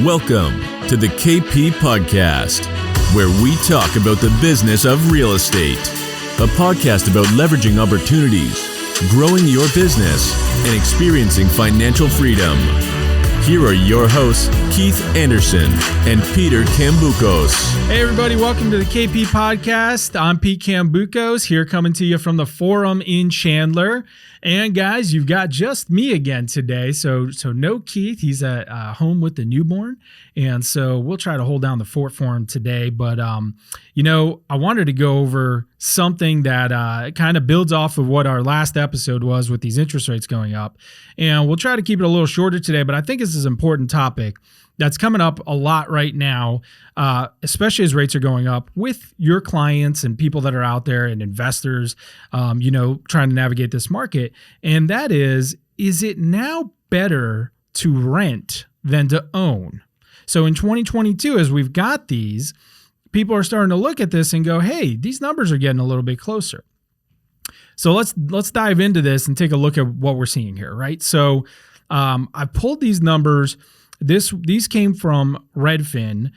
Welcome to the KP Podcast, where we talk about the business of real estate. A podcast about leveraging opportunities, growing your business, and experiencing financial freedom. Here are your hosts, Keith Anderson and Peter Kamboukos. Hey everybody, welcome to the KP Podcast. I'm Pete Kamboukos, here coming to you from the Forum in Chandler. And guys, you've got just me again today. So no Keith, he's at home with the newborn. And so we'll try to hold down the fort for him today. But, I wanted to go over something that kind of builds off of what our last episode was with these interest rates going up. And we'll try to keep it a little shorter today, but I think this is an important topic that's coming up a lot right now, especially as rates are going up with your clients and people that are out there and investors, trying to navigate this market. And that is it now better to rent than to own? So in 2022, as we've got these, people are starting to look at this and go, hey, these numbers are getting a little bit closer. So let's dive into this and take a look at what we're seeing here, right? So I pulled these numbers. These came from Redfin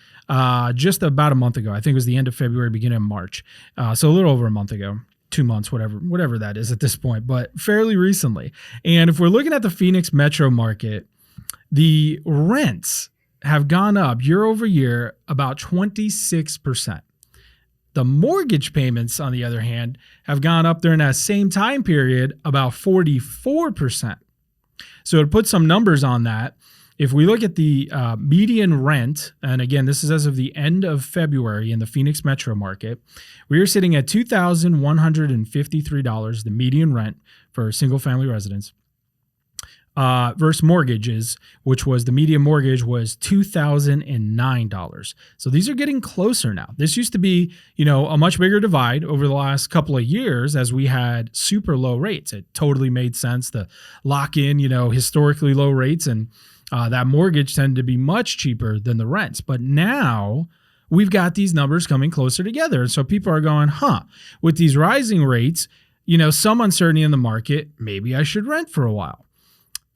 just about a month ago. I think it was the end of February, beginning of March. So a little over a month ago, 2 months, whatever that is at this point, but fairly recently. And if we're looking at the Phoenix metro market, the rents have gone up year over year about 26%. The mortgage payments, on the other hand, have gone up during that same time period about 44%. So to put some numbers on that, if we look at the median rent, and again, this is as of the end of February in the Phoenix metro market, we are sitting at $2,153, the median rent for a single family residence, versus mortgages, which was the median mortgage was $2,009. So these are getting closer now. This used to be, a much bigger divide over the last couple of years as we had super low rates. It totally made sense to lock in, historically low rates, and that mortgage tended to be much cheaper than the rents. But now we've got these numbers coming closer together. And so people are going, with these rising rates, some uncertainty in the market, maybe I should rent for a while.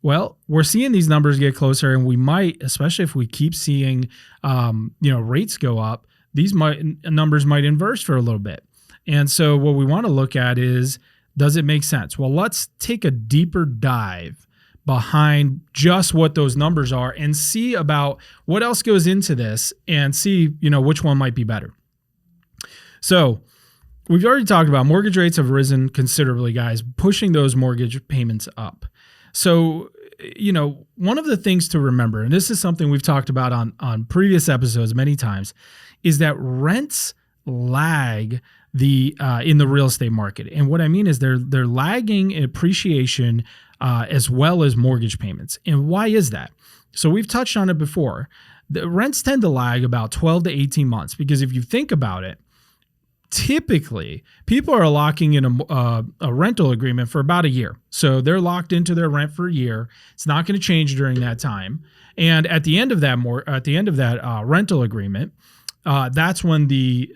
Well, we're seeing these numbers get closer, and we might, especially if we keep seeing, rates go up, these numbers might inverse for a little bit. And so what we want to look at is, does it make sense? Well, let's take a deeper dive behind just what those numbers are and see about what else goes into this and see, which one might be better. So we've already talked about mortgage rates have risen considerably, guys, pushing those mortgage payments up. So, one of the things to remember, and this is something we've talked about on previous episodes many times, is that rents lag in the real estate market. And what I mean is they're lagging in appreciation as well as mortgage payments. And why is that? So we've touched on it before. The rents tend to lag about 12 to 18 months because if you think about it, typically people are locking in a rental agreement for about a year. So they're locked into their rent for a year. It's not going to change during that time. And at the end of that rental agreement, that's when the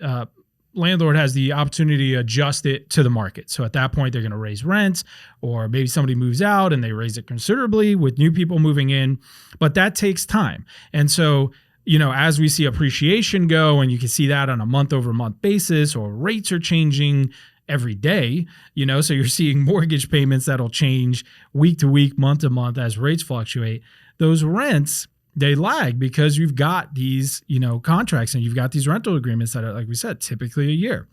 landlord has the opportunity to adjust it to the market. So at that point, they're going to raise rents, or maybe somebody moves out and they raise it considerably with new people moving in. But that takes time. And so, as we see appreciation go, and you can see that on a month over month basis, or rates are changing every day, so you're seeing mortgage payments that'll change week to week, month to month as rates fluctuate. Those rents, they lag because you've got these, contracts, and you've got these rental agreements that are, like we said, typically a year.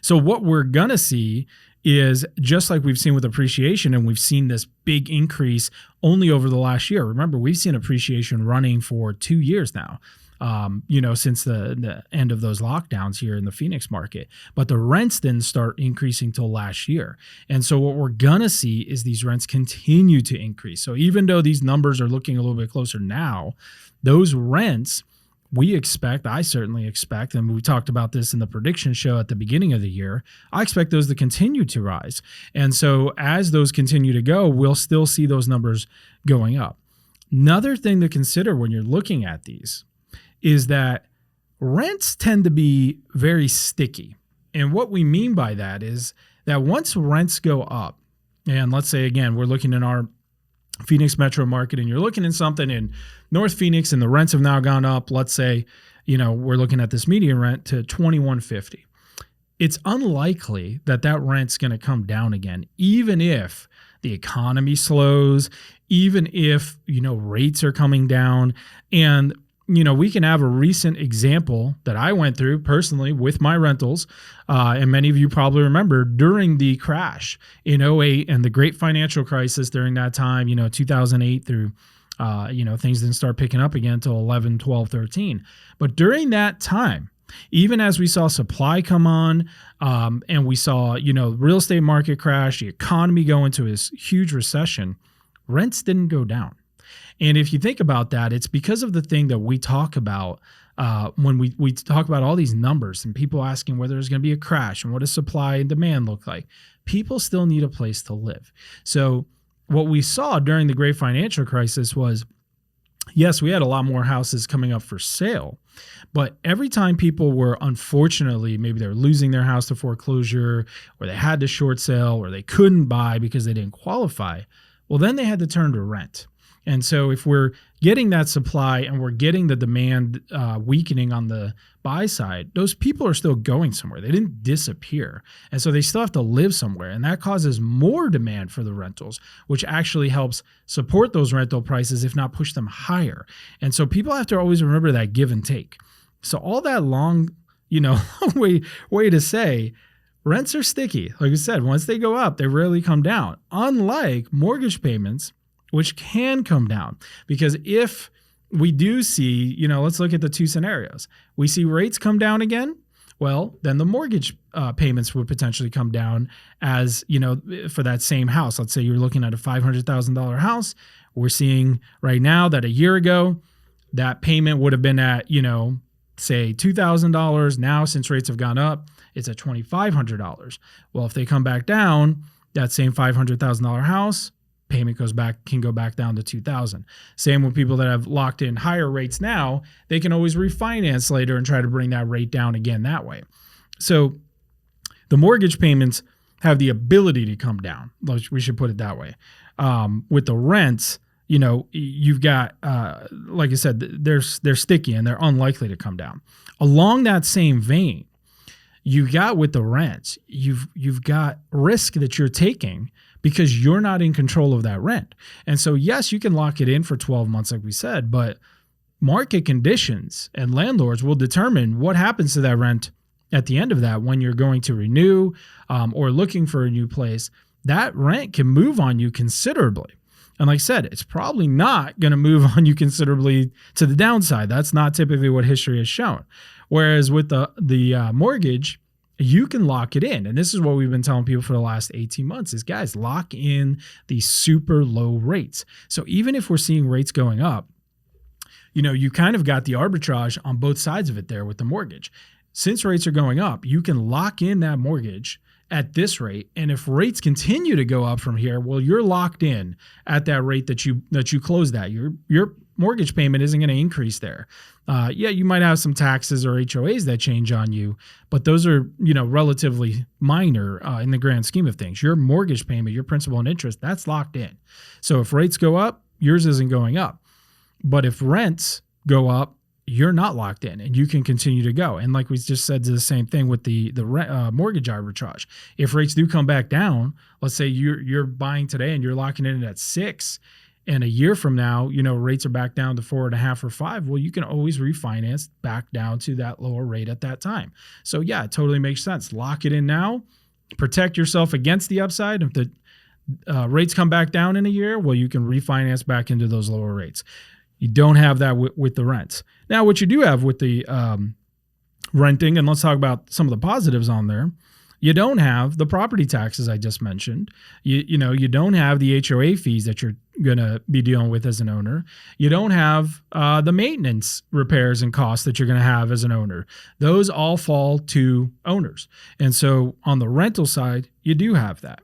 So what we're going to see is just like we've seen with appreciation, and we've seen this big increase only over the last year. Remember, we've seen appreciation running for 2 years now, since the end of those lockdowns here in the Phoenix market. But the rents didn't start increasing till last year. And so what we're going to see is these rents continue to increase. So even though these numbers are looking a little bit closer now, those rents, I certainly expect, and we talked about this in the prediction show at the beginning of the year, I expect those to continue to rise. And so as those continue to go, we'll still see those numbers going up. Another thing to consider when you're looking at these is that rents tend to be very sticky. And what we mean by that is that once rents go up, and let's say, again, we're looking in our Phoenix metro market, and you're looking at something in North Phoenix and the rents have now gone up, let's say, we're looking at this median rent to $2,150. It's unlikely that rent's going to come down again, even if the economy slows, even if, rates are coming down. And, we can have a recent example that I went through personally with my rentals. And many of you probably remember during the crash in 2008 and the great financial crisis during that time, 2008 through, things didn't start picking up again until 11, 12, 13. But during that time, even as we saw supply come on and we saw, real estate market crash, the economy go into this huge recession, rents didn't go down. And if you think about that, it's because of the thing that we talk about when we talk about all these numbers and people asking whether there's going to be a crash and what does supply and demand look like. People still need a place to live. So what we saw during the great financial crisis was, yes, we had a lot more houses coming up for sale, but every time people were, unfortunately, maybe they're losing their house to foreclosure, or they had to short sale, or they couldn't buy because they didn't qualify, well, then they had to turn to rent. And so if we're getting that supply and we're getting the demand weakening on the buy side, those people are still going somewhere. They didn't disappear. And so they still have to live somewhere. And that causes more demand for the rentals, which actually helps support those rental prices, if not push them higher. And so people have to always remember that give and take. So all that long way to say, rents are sticky. Like I said, once they go up, they rarely come down. Unlike mortgage payments, which can come down, because if we do see, let's look at the two scenarios. We see rates come down again. Well, then the mortgage payments would potentially come down as, for that same house. Let's say you're looking at a $500,000 house. We're seeing right now that a year ago, that payment would have been at, say $2,000. Now, since rates have gone up, it's at $2,500. Well, if they come back down, that same $500,000 house, payment can go back down to $2,000. Same with people that have locked in higher rates now, they can always refinance later and try to bring that rate down again that way. So the mortgage payments have the ability to come down. We should put it that way. With the rents, you've got, like I said, they're sticky and they're unlikely to come down. Along that same vein, you got with the rents, you've got risk that you're taking because you're not in control of that rent. And so, yes, you can lock it in for 12 months, like we said, but market conditions and landlords will determine what happens to that rent at the end of that when you're going to renew or looking for a new place. That rent can move on you considerably. And like I said, it's probably not going to move on you considerably to the downside. That's not typically what history has shown. Whereas with the mortgage, you can lock it in. And this is what we've been telling people for the last 18 months is, guys, lock in these super low rates. So even if we're seeing rates going up, you kind of got the arbitrage on both sides of it there with the mortgage. Since rates are going up, you can lock in that mortgage at this rate. And if rates continue to go up from here, well, you're locked in at that rate that you closed at. Your mortgage payment isn't going to increase there. You might have some taxes or HOAs that change on you, but those are, relatively minor in the grand scheme of things. Your mortgage payment, your principal and interest, that's locked in. So if rates go up, yours isn't going up. But if rents go up, you're not locked in and you can continue to go. And like we just said, the same thing with the mortgage arbitrage. If rates do come back down, let's say you're buying today and you're locking in at 6, and a year from now, rates are back down to 4.5 or 5. Well, you can always refinance back down to that lower rate at that time. So yeah, it totally makes sense. Lock it in now, protect yourself against the upside. If the rates come back down in a year, well, you can refinance back into those lower rates. You don't have that with the rents. Now, what you do have with the renting, and let's talk about some of the positives on there. You don't have the property taxes I just mentioned. You don't have the HOA fees that you're going to be dealing with as an owner. You don't have the maintenance repairs and costs that you're going to have as an owner. Those all fall to owners. And so on the rental side, you do have that.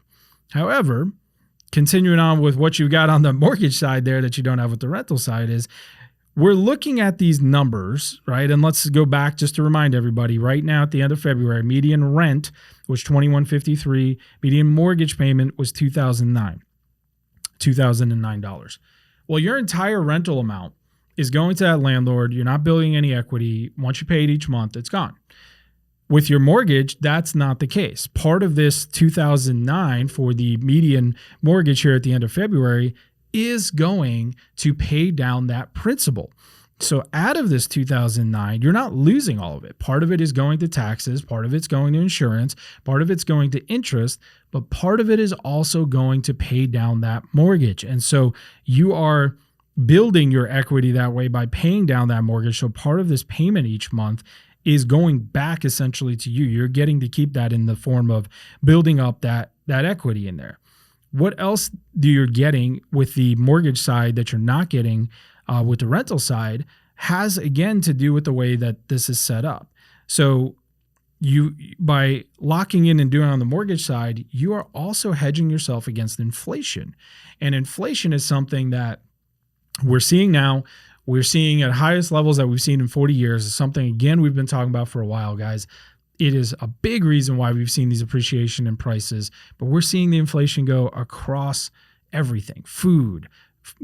However, continuing on with what you got on the mortgage side there that you don't have with the rental side is we're looking at these numbers, right? And let's go back just to remind everybody, right now at the end of February, median rent was $2,153. Median mortgage payment was $2,009. $2,009. Well, your entire rental amount is going to that landlord. You're not building any equity. Once you pay it each month, it's gone. With your mortgage, that's not the case. Part of this $2,009 for the median mortgage here at the end of February is going to pay down that principal. So out of this $2,009, you're not losing all of it. Part of it is going to taxes, part of it's going to insurance, part of it's going to interest, but part of it is also going to pay down that mortgage. And so you are building your equity that way by paying down that mortgage. So part of this payment each month is going back essentially to you. You're getting to keep that in the form of building up that equity in there. What else do you're getting with the mortgage side that you're not getting with the rental side has again to do with the way that this is set up. So you, by locking in and doing it on the mortgage side, you are also hedging yourself against inflation. And inflation is something that we're seeing now. We're seeing at highest levels that we've seen in 40 years. It's something, again, we've been talking about for a while, guys. It is a big reason why we've seen these appreciation in prices, but we're seeing the inflation go across everything: food,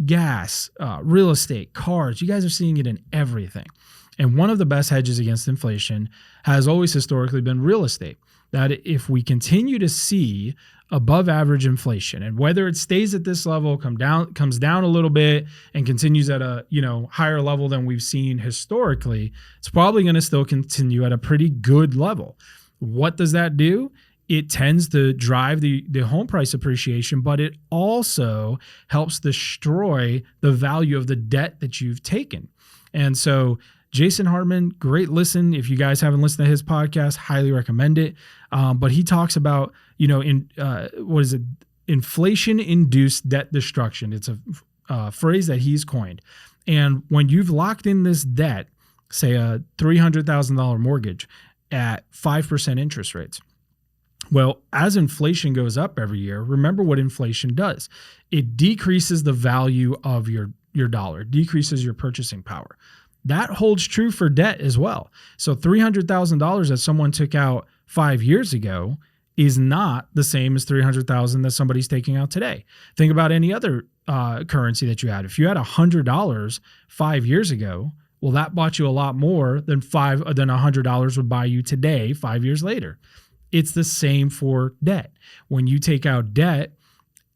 gas, real estate, cars. You guys are seeing it in everything. And one of the best hedges against inflation has always historically been real estate. That if we continue to see above average inflation, and whether it stays at this level, comes down a little bit and continues at a higher level than we've seen historically, it's probably going to still continue at a pretty good level. What does that do? It tends to drive the home price appreciation, but it also helps destroy the value of the debt that you've taken. And so Jason Hartman, great listen. If you guys haven't listened to his podcast, highly recommend it. But he talks about, inflation-induced debt destruction. It's a phrase that he's coined. And when you've locked in this debt, say a $300,000 mortgage at 5% interest rates, well, as inflation goes up every year, remember what inflation does. It decreases the value of your dollar, decreases your purchasing power. That holds true for debt as well. So $300,000 that someone took out 5 years ago is not the same as $300,000 that somebody's taking out today. Think about any other currency that you had. If you had $100 5 years ago, well, that bought you a lot more than $100 would buy you today, 5 years later. It's the same for debt. When you take out debt,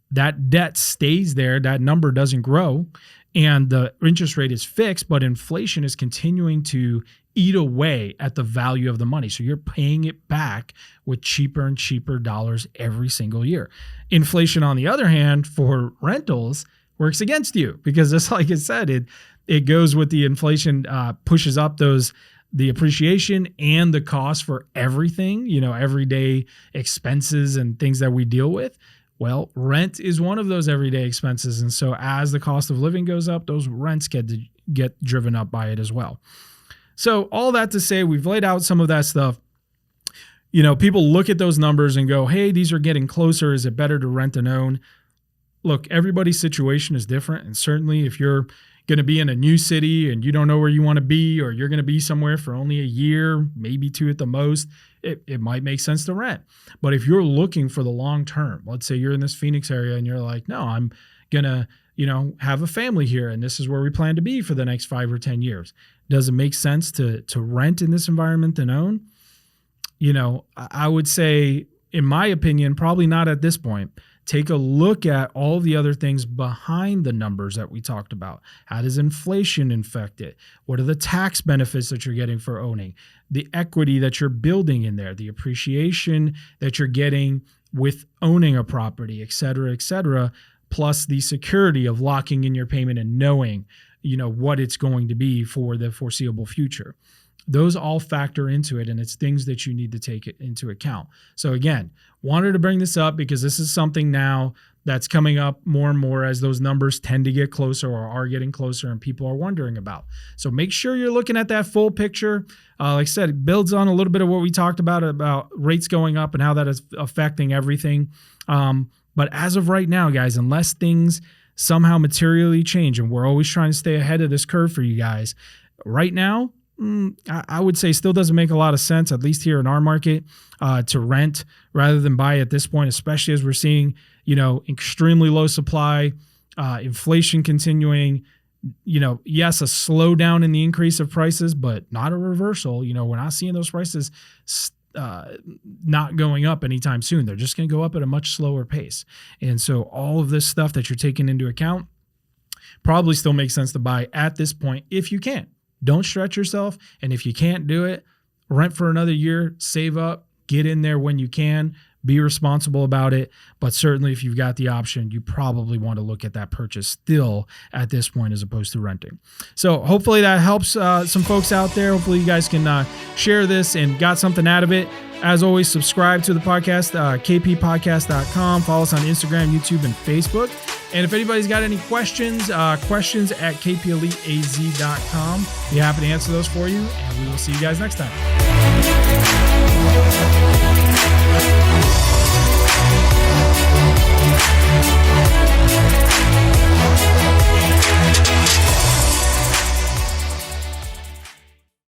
that debt stays there. That number doesn't grow, and the interest rate is fixed, but inflation is continuing to eat away at the value of the money. So you're paying it back with cheaper and cheaper dollars every single year. Inflation, on the other hand, for rentals works against you because, just like I said, it goes with the inflation, pushes up the appreciation and the cost for everything, everyday expenses and things that we deal with. Well, rent is one of those everyday expenses. And so as the cost of living goes up, those rents get driven up by it as well. So all that to say, we've laid out some of that stuff. People look at those numbers and go, hey, these are getting closer. Is it better to rent and own? Look, everybody's situation is different. And certainly if you're going to be in a new city and you don't know where you want to be, or you're going to be somewhere for only a year, maybe 2 at the most, it might make sense to rent. But if you're looking for the long term, let's say you're in this Phoenix area and you're like, no, I'm going to, have a family here and this is where we plan to be for the next 5 or 10 years. Does it make sense to rent in this environment than own? I would say, in my opinion, probably not at this point. Take a look at all the other things behind the numbers that we talked about. How does inflation affect it? What are the tax benefits that you're getting for owning? The equity that you're building in there, the appreciation that you're getting with owning a property, et cetera, plus the security of locking in your payment and knowing, what it's going to be for the foreseeable future. Those all factor into it, and it's things that you need to take into account. So again, wanted to bring this up because this is something now that's coming up more and more as those numbers tend to get closer or are getting closer and people are wondering about. So make sure you're looking at that full picture. Like I said, it builds on a little bit of what we talked about rates going up and how that is affecting everything. But as of right now, guys, unless things somehow materially change, and we're always trying to stay ahead of this curve for you guys, right now, I would say still doesn't make a lot of sense, at least here in our market, to rent rather than buy at this point, especially as we're seeing, extremely low supply. inflation continuing, yes, a slowdown in the increase of prices, but not a reversal. We're not seeing those prices not going up anytime soon. They're just going to go up at a much slower pace. And so all of this stuff that you're taking into account probably still makes sense to buy at this point if you can. Don't stretch yourself. And if you can't do it, rent for another year, save up, get in there when you can, be responsible about it. But certainly if you've got the option, you probably want to look at that purchase still at this point as opposed to renting. So hopefully that helps some folks out there. Hopefully you guys can share this and got something out of it. As always, subscribe to the podcast, kppodcast.com. Follow us on Instagram, YouTube, and Facebook. And if anybody's got any questions at kpeliteaz.com, be happy to answer those for you. And we will see you guys next time.